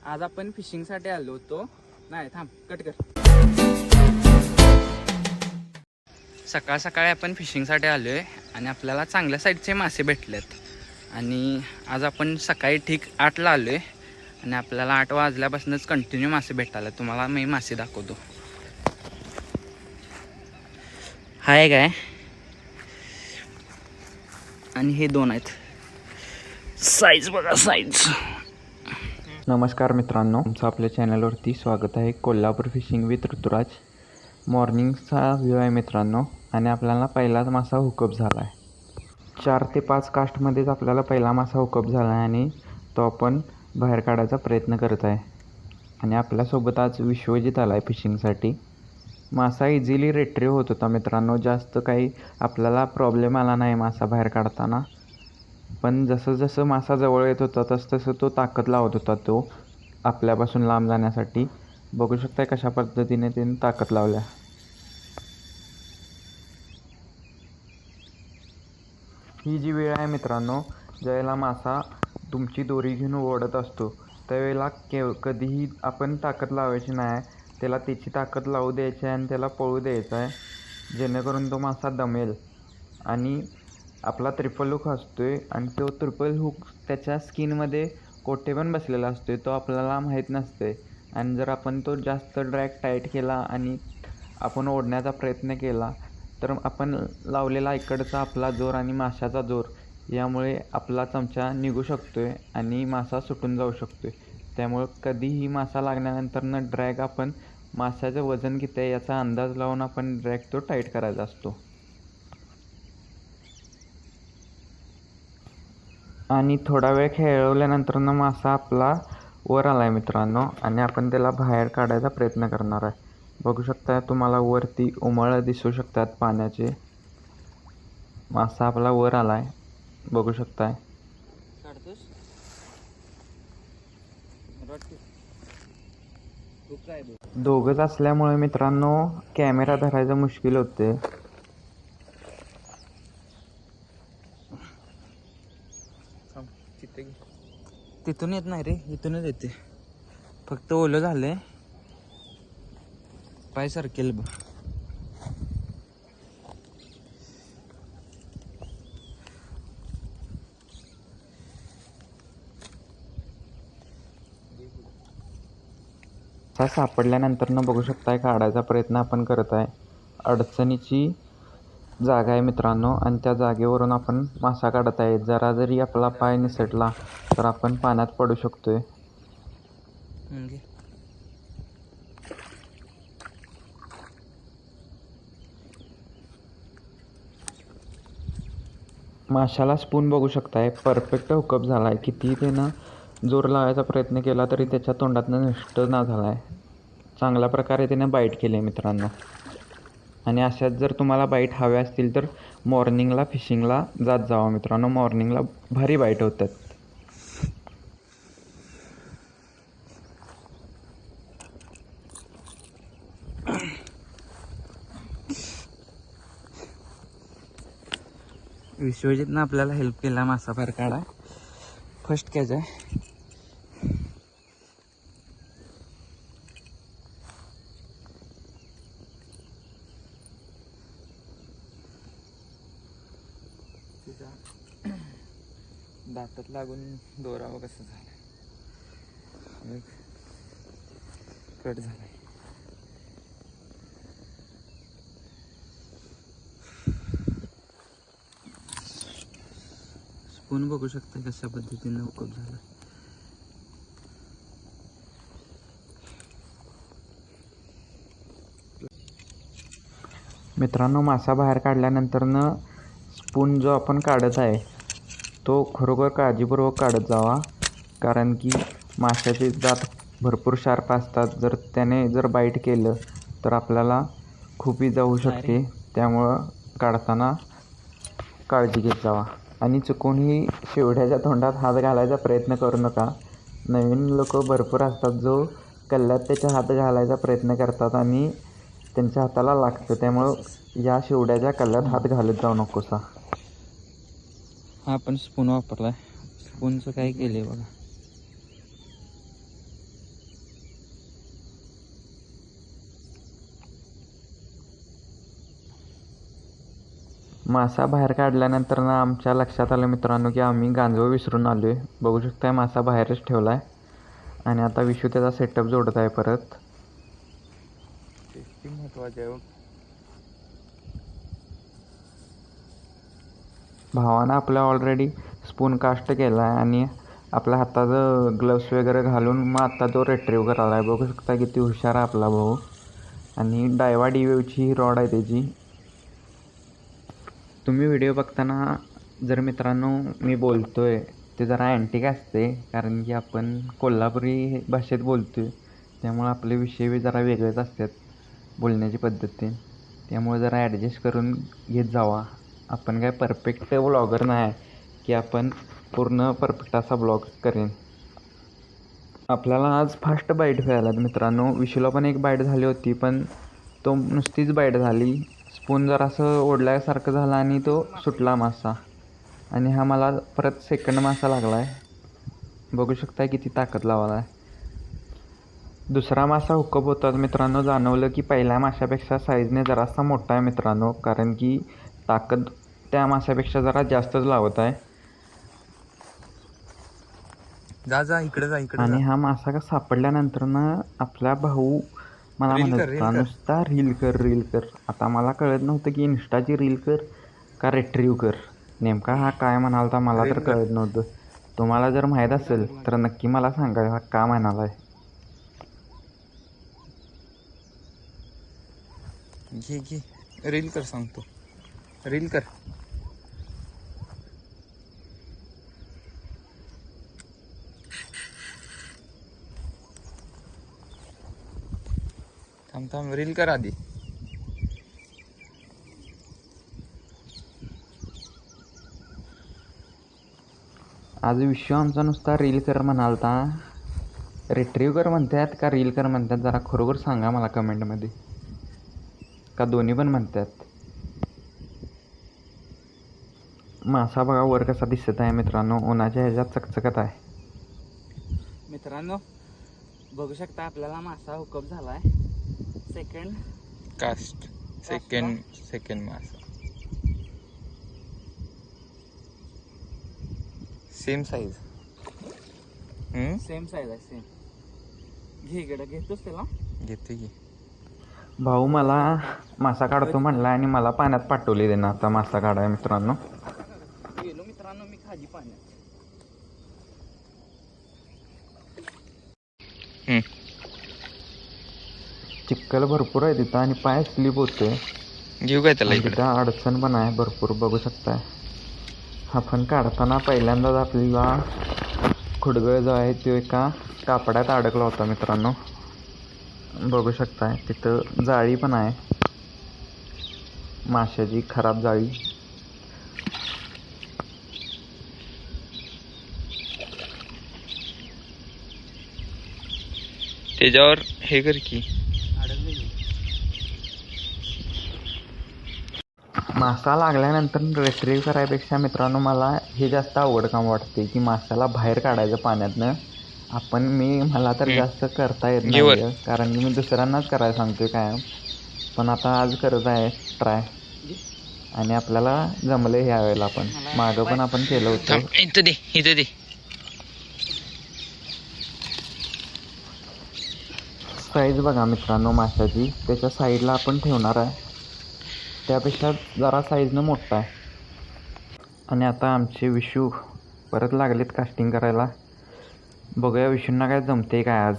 आज आपण फिशिंगसाठी आलो होतो. नाही थांब, कट कर. सकाळ सकाळी आपण फिशिंगसाठी आलो आहे आणि आपल्याला चांगल्या साईजचे मासे भेटलेत. आणि आज आपण सकाळी ठीक 8ला आलो आहे आणि आपल्याला 8 वाजल्यापासूनच कंटिन्यू मासे भेटायला. तुम्हाला मी मासे दाखवतो. हाय काय, आणि हे 2 आहेत. साईज बघा, साईज. नमस्कार मित्रांनो, तुमचं आपल्या चॅनलवरती स्वागत आहे. Kolhapur fishing with Ruturaj. मॉर्निंगचा व्ह्यू आहे मित्रांनो आणि आपल्याला पहिलाच मासा हुकअप झाला आहे. 4 ते 5 कास्टमध्येच आपल्याला पहिला मासा हुकअप झाला आहे आणि तो आपण बाहेर काढायचा प्रयत्न करत आहे. आणि आपल्यासोबत आज विश्वजित आला आहे फिशिंगसाठी. मासा इझिली रिट्रीव्ह होत होता मित्रांनो. जास्त काही आपल्याला प्रॉब्लेम आला नाही मासा बाहेर काढताना. पण जसं जसं मासा जवळ येत होता तसं तो ताकद लावत होता तो आपल्यापासून लांब जाण्यासाठी. बघू शकता कशा पद्धतीने त्याने ताकद लावल्या. ही जी वेळ आहे मित्रांनो, ज्यावेळेला मासा तुमची दोरी घेऊन ओढत असतो त्यावेळेला कधीही आपण ताकद लावायची नाही. त्याला त्याची ताकद लावू द्यायची आहे आणि त्याला पळू द्यायचं आहे, जेणेकरून तो मासा दमेल. आणि आपला ट्रिपल हुक असतो आहे आणि तो ट्रिपल हुक त्याच्या स्किनमध्ये कोठे पण बसलेला असतो आहे, तो आपल्याला माहीत नसते. आणि जर आपण तो जास्त ड्रॅग टाईट केला आणि आपण ओढण्याचा प्रयत्न केला तर आपण लावलेला इकडचा आपला जोर आणि माशाचा जोर यामुळे आपला चमचा निघू शकतो आहे आणि मासा सुटून जाऊ शकतो आहे. त्यामुळं कधीही मासा लागल्यानंतरनं ड्रॅग आपण माशाचं वजन किती आहे याचा अंदाज लावून आपण ड्रॅग तो टाईट करायचा असतो. आणि थोडा वेळ खेळवल्यानंतरनं मासा आपला वर आला आहे मित्रांनो आणि आपण त्याला बाहेर काढायचा प्रयत्न करणार आहे. बघू शकता, तुम्हाला वरती उमळं दिसू शकतात पाण्याचे. मासा आपला वर आला आहे, बघू शकताय. दोघंच असल्यामुळे मित्रांनो कॅमेरा धरायचं मुश्किल होते. तिथून येत नाही रे, इथूनच येते. फक्त ओलं झालंय, पाय सरकेल बघ. सापडल्यानंतरनं बघू शकताय काढायचा प्रयत्न आपण करत आहे. अडचणीची जागा आहे मित्रांनो आणि त्या जागेवरून आपण मासा काढत आहे. जरा जरी आपला पाय निसटला तर आपण पाण्यात पडू शकतोय. माशाला स्पून बघू शकताय, परफेक्ट हुकअप झाला आहे. कितीही त्यानं जोर लावायचा प्रयत्न केला तरी त्याच्या तोंडातनं नष्ट ना झाला आहे. चांगल्या प्रकारे त्यानं बाईट केले मित्रांनो. आणि अशात जर तुम्हाला बाईट हव्या असतील तर मॉर्निंगला फिशिंगला जात जावा मित्रांनो. मॉर्निंगला भारी बाईट होतात. विश्वजितनं आपल्याला हेल्प केला मासा बाहेर काढा. फर्स्ट कॅच आहे. दातात लागून दोरावं कसं झालं, कट झालाय. स्पून बघू शकता कशा पद्धतीने हुकअप झाला. मित्रांनो मासा बाहेर काढल्यानंतरनं स्पून जो आपण काढत आहे तो खरोखर काळजीपूर्वक काढत जावा, कारण की माशाचे दात भरपूर शार्प असतात. जर त्याने बाईट केलं तर आपल्याला खूप इजा होऊ शकते. त्यामुळं काढताना काळजी घेत जावा. आणि चुकूनही शेवड्याच्या तोंडात हात घालायचा प्रयत्न करू नका. नवीन लोक भरपूर असतात जो कल्ल्यात त्याच्या हात घालायचा प्रयत्न करतात आणि त्यांच्या हाताला लागतं. त्यामुळं या शेवड्याच्या कल्ल्यात हात घालत जाऊ नकोसा. हा आपण स्पून वापरलाय. स्पूनचं काय केलंय बघा. मासा बाहेर काढल्यानंतर ना आमच्या लक्षात आलं मित्रांनो की आम्ही गांजव विसरून आलो आहे. बघू शकताय मासा बाहेरच ठेवला आहे आणि आता विशू त्याचा सेटअप जोडत आहे परत. टेस्टिंग महत्वाची आहे. भावानं आपल्या ऑलरेडी स्पून कास्ट केला आहे आणि आपल्या हाताचं ग्लव्स वगैरे घालून मग आता तो रिट्रीव्ह करायला आहे. बघू शकता किती हुशार आहे आपला भाऊ. आणि डायवा डिवेवची ही रॉड आहे त्याची. तुम्ही व्हिडिओ बघताना जर मित्रांनो मी बोलतो आहे ते जरा अँटिक असते, कारण की आपण कोल्हापुरी भाषेत बोलतो आहे, त्यामुळे आपले विषय जरा वेगळेच असतात बोलण्याची पद्धती. त्यामुळे जरा ॲडजस्ट करून घेत जावा. आपण काय परफेक्ट ब्लॉगर नाही की आपण पूर्ण परफेक्ट असा ब्लॉग करेन. आपल्याला आज फास्ट बाईट मिळाला मित्रांनो. विशूला पण एक बाईट झाली होती, पण तो नुसतीच बाईट झाली. स्पून जरासं ओढल्यासारखं झालं आणि तो सुटला मासा. आणि हा मला परत सेकंड मासा लागला आहे. बघू शकता किती ताकद लावाला आहे. दुसरा मासा हुकअप होतात मित्रांनो. जाणवलं की पहिल्या माशापेक्षा साईजने जरासा मोठा आहे मित्रांनो, कारण की ताकद त्या माशापेक्षा जरा जास्तच लावत आहे. जा इकडे जा इकडे. आणि हा मासा का सापडल्यानंतर ना आपला भाऊ मला म्हणत होता नुसता रील कर. आता मला कळत नव्हतं की इन्स्टाची रील कर का रिट्रीव्ह कर. नेमका हा काय म्हणालता मला तर कळत नव्हतं. तुम्हाला जर माहीत असेल तर नक्की मला सांगा हा का म्हणाला आहे. घे रील कर सांगतो. रील कर. थांब रील कर आधी. आज विश्व आमचा नुसता रील कर म्हणालता. रिट्रीव्ह कर म्हणतात का रील कर म्हणतात जरा खरोखर सांगा मला कमेंटमध्ये, का दोन्ही पण म्हणतात. मासा बघा वर कसा दिसत आहे मित्रांनो. उन्हाच्या ह्याच्यात चकचकत आहे. मित्रांनो बघू शकता आपल्याला मासा हुकअप झालाय. Second cast. सेकंड मासा. Same size. सेम साईज आहे. सेम. घे इकडे. घेतोस त्याला. घेते की. भाऊ मला मासा काढतो म्हणला आणि मला पाण्यात पाठवले देणं आता मासा काढाय मित्रांनो. गेलो मित्रांनो मी खाली पाण्यात. चिखल भरपूर आहे तिथं आणि पाय स्लिप होते. घेऊ काय त्याला इकडे. तिथं अडचण पण आहे भरपूर. बघू शकताय आपण काढताना पहिल्यांदाच आपल्याला खुडगळ जो आहे तो एका कापड्यात अडकला होता मित्रांनो. बघू शकताय तिथं जाळी पण आहे माशाची, खराब जाळी. त्याच्यावर हे कर की. मासा लागल्यानंतर रिट्रीव्ह करायपेक्षा मित्रांनो मला हे जास्त अवघड काम वाटते की माशाला बाहेर काढायचं पाण्यातनं. मला तर जास्त करता येत नाही, कारण की मी दुसऱ्यांनाच करायला सांगतोय कायम. पण आता आज करत आहे ट्राय आणि आपल्याला जमलं ह्या वेळेला. आपण मागं पण आपण केलं होतं. इथं दे. साईज बघा मित्रांनो माशाची. त्याच्या साईडला आपण ठेवणार आहे, त्यापेक्षा जरा साईजनं मोठा आहे. आणि आता आमचे विशू परत लागलेत कास्टिंग करायला. बघूया विशूंना काय जमते काय आज.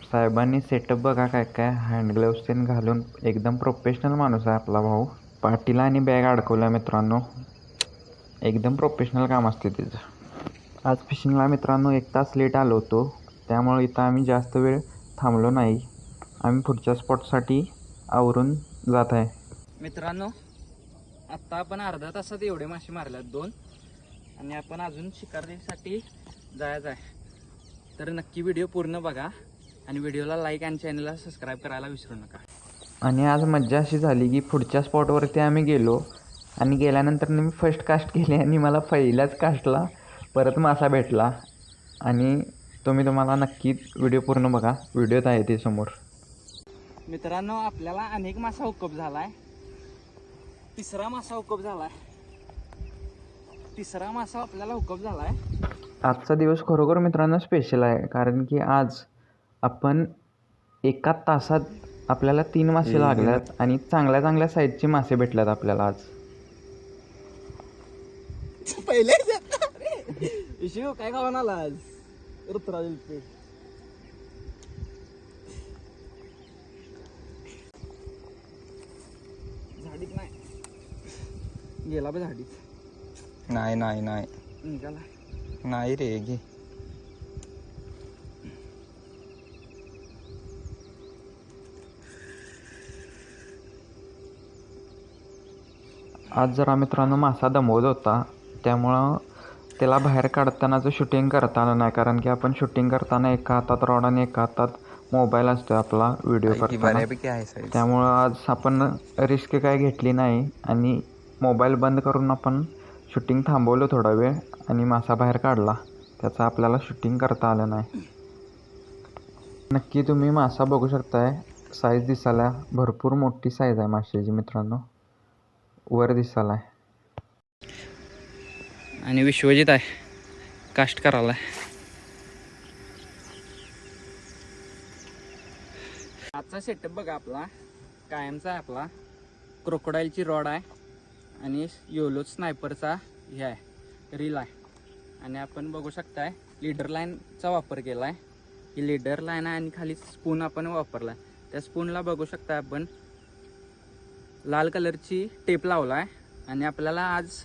साहेबांनी सेटअप बघा काय हँड ग्लोव्स ते घालून एकदम प्रोफेशनल माणूस आहे आपला भाऊ. पाठीला आणि बॅग अडकवल्या मित्रांनो. एकदम प्रोफेशनल काम असते तिचं. आज फिशिंगला मित्रांनो 1 तास लेट आलो होतो, त्यामुळे इथं आम्ही जास्त वेळ थांबलो नाही. आम्ही पुढच्या स्पॉटसाठी आवरून जात आहे. मित्रांनो आत्ता आपण अर्ध्या तासात एवढे मासे मारल्यात 2, आणि आपण अजून शिकारीसाठी जायचं आहे. तर नक्की व्हिडिओ पूर्ण बघा आणि व्हिडिओला लाईक आणि चॅनलला सबस्क्राईब करायला विसरू नका. आणि आज मज्जा अशी झाली की पुढच्या स्पॉटवरती आम्ही गेलो आणि गेल्यानंतर मी फर्स्ट कास्ट केली आणि मला पहिल्याच कास्टला परत मासा भेटला. आणि तुम्हाला नक्की व्हिडिओ पूर्ण बघा, व्हिडिओत आहे ते समोर. मित्रांनो, आपल्याला अनेक मासा हुकअप झालाय. तिसरा मासा हुकअप झालाय. आपल्याला हुकअप झालाय. आजचा दिवस खरोखर मित्रांनो स्पेशल आहे, कारण की आज आपण एका तासात आपल्याला 3 मासे लागल्यात आणि चांगल्या चांगल्या साईजचे मासे भेटल्यात आपल्याला आज. पहिले इशू काय खाऊन आला आज? ऋतुराज झाडीत नाही गेला बे झाडीत. नाही नाही नाही निघाला नाही रे घे. आज जरा मित्रांनो मासा दमवत होता, त्यामुळं त्याला बाहेर काढतानाचं शूटिंग करता आलं नाही, कारण की आपण शूटिंग करताना एका हातात रॉड आणि एका हातात मोबाईल असतो आपला व्हिडिओ करताना. बऱ्यापैकी आहे साईज. त्यामुळं आज आपण रिस्क काय घेतली नाही आणि मोबाईल बंद करून आपण शूटिंग थांबवलं थोडा वेळ आणि मासा बाहेर काढला. त्याचा आपल्याला शूटिंग करता आलं नाही. नक्की तुम्ही मासा बघू शकताय, साईज दिसायला भरपूर मोठी साईज आहे माशाची मित्रांनो, वर दिसायला आहे. आणि विश्वजित आहे कास्ट करायला. आजचा सेटअप बघा आपला कायमचा आहे. आपला क्रोकोडाईलची रॉड आहे आणि योलो स्नायपरचा हे आहे रील आहे. आणि आपण बघू शकताय लीडर लाईनचा वापर केला आहे. ही लीडर लाईन आहे आणि खाली स्पून आपण वापरला आहे. त्या स्पूनला बघू शकता आपण लाल कलरची टेप लावला आहे. आणि आपल्याला आज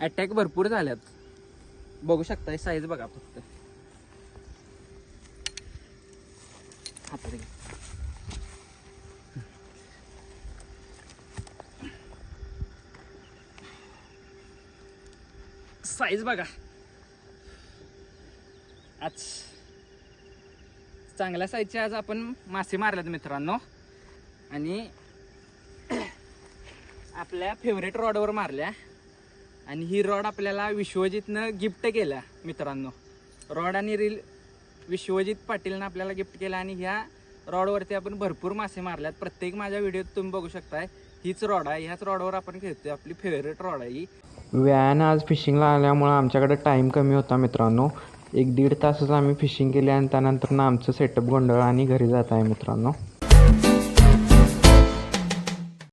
अटॅक भरपूर झाल्यात, बघू शकताय. साईज बघा फक्त हातात घे. साईज बघा. आज चांगल्या साईजचे आज आपण मासे मारल्यात मित्रांनो. आणि आपल्या फेवरेट रॉडवर मारल्या. आणि ही रॉड आपल्याला विश्वजितनं गिफ्ट केल्या मित्रांनो. रॉड आणि रील विश्वजित पाटीलनं आपल्याला गिफ्ट केला. आणि ह्या रॉडवरती आपण भरपूर मासे मारल्यात. प्रत्येक माझ्या व्हिडिओत तुम्ही बघू शकताय हीच रॉड आहे. ह्याच रॉडवर आपण खेळतोय. आपली फेवरेट रॉड आहे ही. व्यायानं आज फिशिंगला आल्यामुळं आमच्याकडे टाईम कमी होता मित्रांनो. 1-1.5 तासच आम्ही फिशिंग केली आणि त्यानंतर आमचं सेटअप गोंधळ आणि घरी जात आहे मित्रांनो.